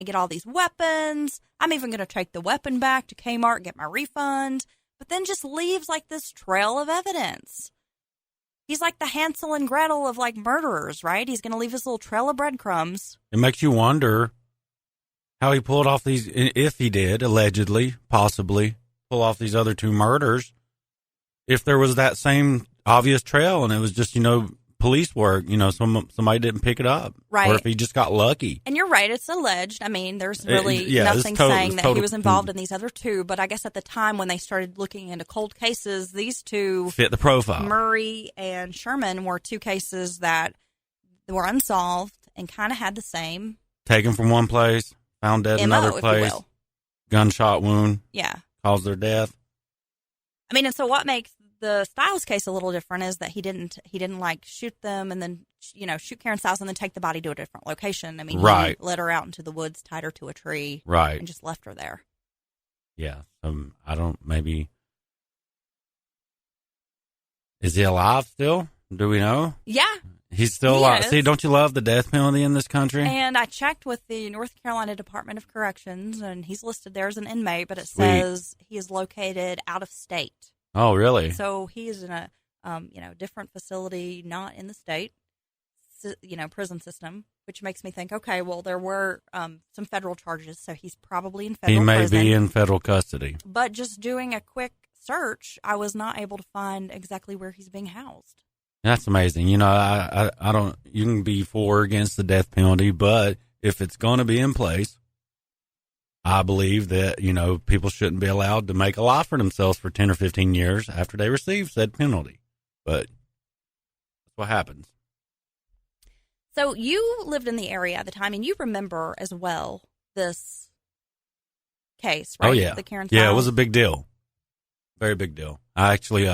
I get all these weapons. I'm even going to take the weapon back to Kmart, get my refund, but then just leaves like this trail of evidence. He's like the Hansel and Gretel of like murderers, right? He's going to leave his little trail of breadcrumbs. It makes you wonder how he pulled off these, if he did, allegedly, possibly, pull off these other two murders. If there was that same obvious trail and it was just, police work, somebody didn't pick it up. Right. Or if he just got lucky. And you're right, it's alleged. I mean, there's really nothing saying that he was involved in these other two, but I guess at the time when they started looking into cold cases, these two fit the profile. Murray and Sherman were two cases that were unsolved and kind of had the same. Taken from one place, found dead in another place, gunshot wound. Yeah. Caused their death. I mean, and so what makes the Stiles case a little different is that he didn't like shoot them and then, shoot Karen Stiles and then take the body to a different location. I mean, right. He led her out into the woods, tied her to a tree. Right. And just left her there. Yeah. Is he alive still? Do we know? Yeah. He's still alive. See, don't you love the death penalty in this country? And I checked with the North Carolina Department of Corrections, and he's listed there as an inmate, but it says he is located out of state. Oh, really? So he is in a, different facility, not in the state, prison system, which makes me think, okay, well, there were some federal charges, so he's probably in federal prison. He may be in federal custody. But just doing a quick search, I was not able to find exactly where he's being housed. That's amazing. I don't, you can be for or against the death penalty, but if it's going to be in place, I believe that, people shouldn't be allowed to make a life for themselves for 10 or 15 years after they receive said penalty. But that's what happens. So you lived in the area at the time, and you remember as well this case, right? Oh, yeah. The Karen Stiles. Yeah, it was a big deal. Very big deal. I actually,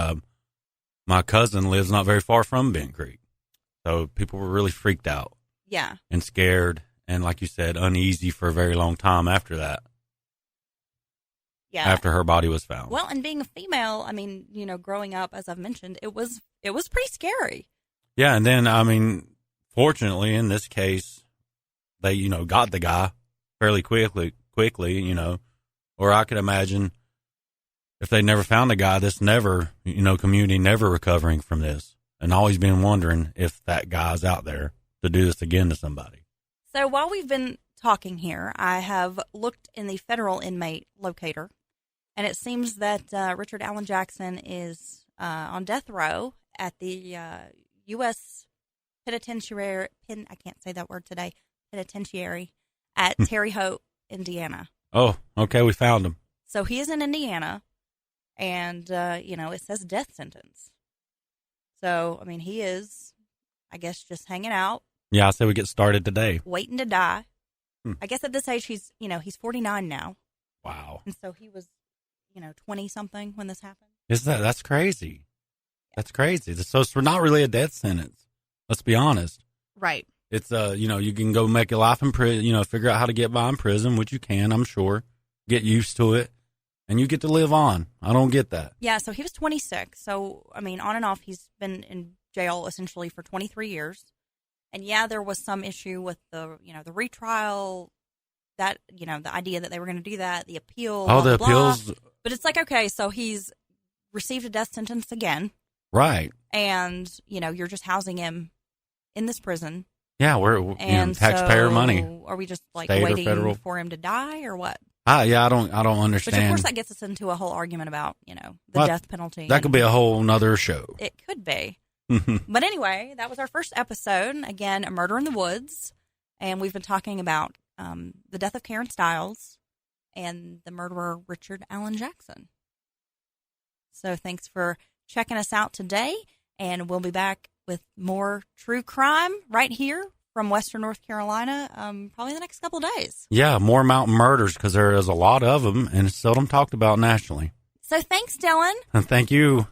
my cousin lives not very far from Bent Creek. So people were really freaked out. Yeah. And scared. And like you said, uneasy for a very long time after that. Yeah. After her body was found. Well, and being a female, I mean, growing up, as I've mentioned, it was pretty scary. Yeah. And then, fortunately in this case, they, got the guy fairly quickly, or I could imagine if they never found the guy, community never recovering from this and always been wondering if that guy's out there to do this again to somebody. So while we've been talking here, I have looked in the federal inmate locator, and it seems that Richard Allen Jackson is on death row at the U.S. Penitentiary. I can't say that word today. Penitentiary at Terre Haute, Indiana. Oh, okay. We found him. So he is in Indiana, and it says death sentence. So I mean, he is, I guess, just hanging out. Yeah, I say we get started today. Waiting to die. I guess at this age, he's 49 now. Wow. And so he was, 20-something when this happened. That's crazy. That's crazy. So it's not really a death sentence. Let's be honest. Right. It's, you can go make a life in prison, figure out how to get by in prison, which you can, I'm sure. Get used to it. And you get to live on. I don't get that. Yeah, so he was 26. So, I mean, on and off, he's been in jail essentially for 23 years. And yeah, there was some issue with the retrial, that, the idea that they were going to do that, the appeal. Oh, the appeals. But it's like, okay, so he's received a death sentence again. Right. And, you're just housing him in this prison. Yeah, we're taxpayer money. Are we just like State waiting for him to die or what? Yeah, I don't understand. Which of course that gets us into a whole argument about, the death penalty. That could be a whole nother show. It could be. But anyway, that was our first episode. Again, A Murder in the Woods. And we've been talking about the death of Karen Stiles and the murderer Richard Allen Jackson. So thanks for checking us out today. And we'll be back with more true crime right here from Western North Carolina, probably the next couple of days. Yeah, more mountain murders because there is a lot of them and it's seldom talked about nationally. So thanks, Dylan. Thank you.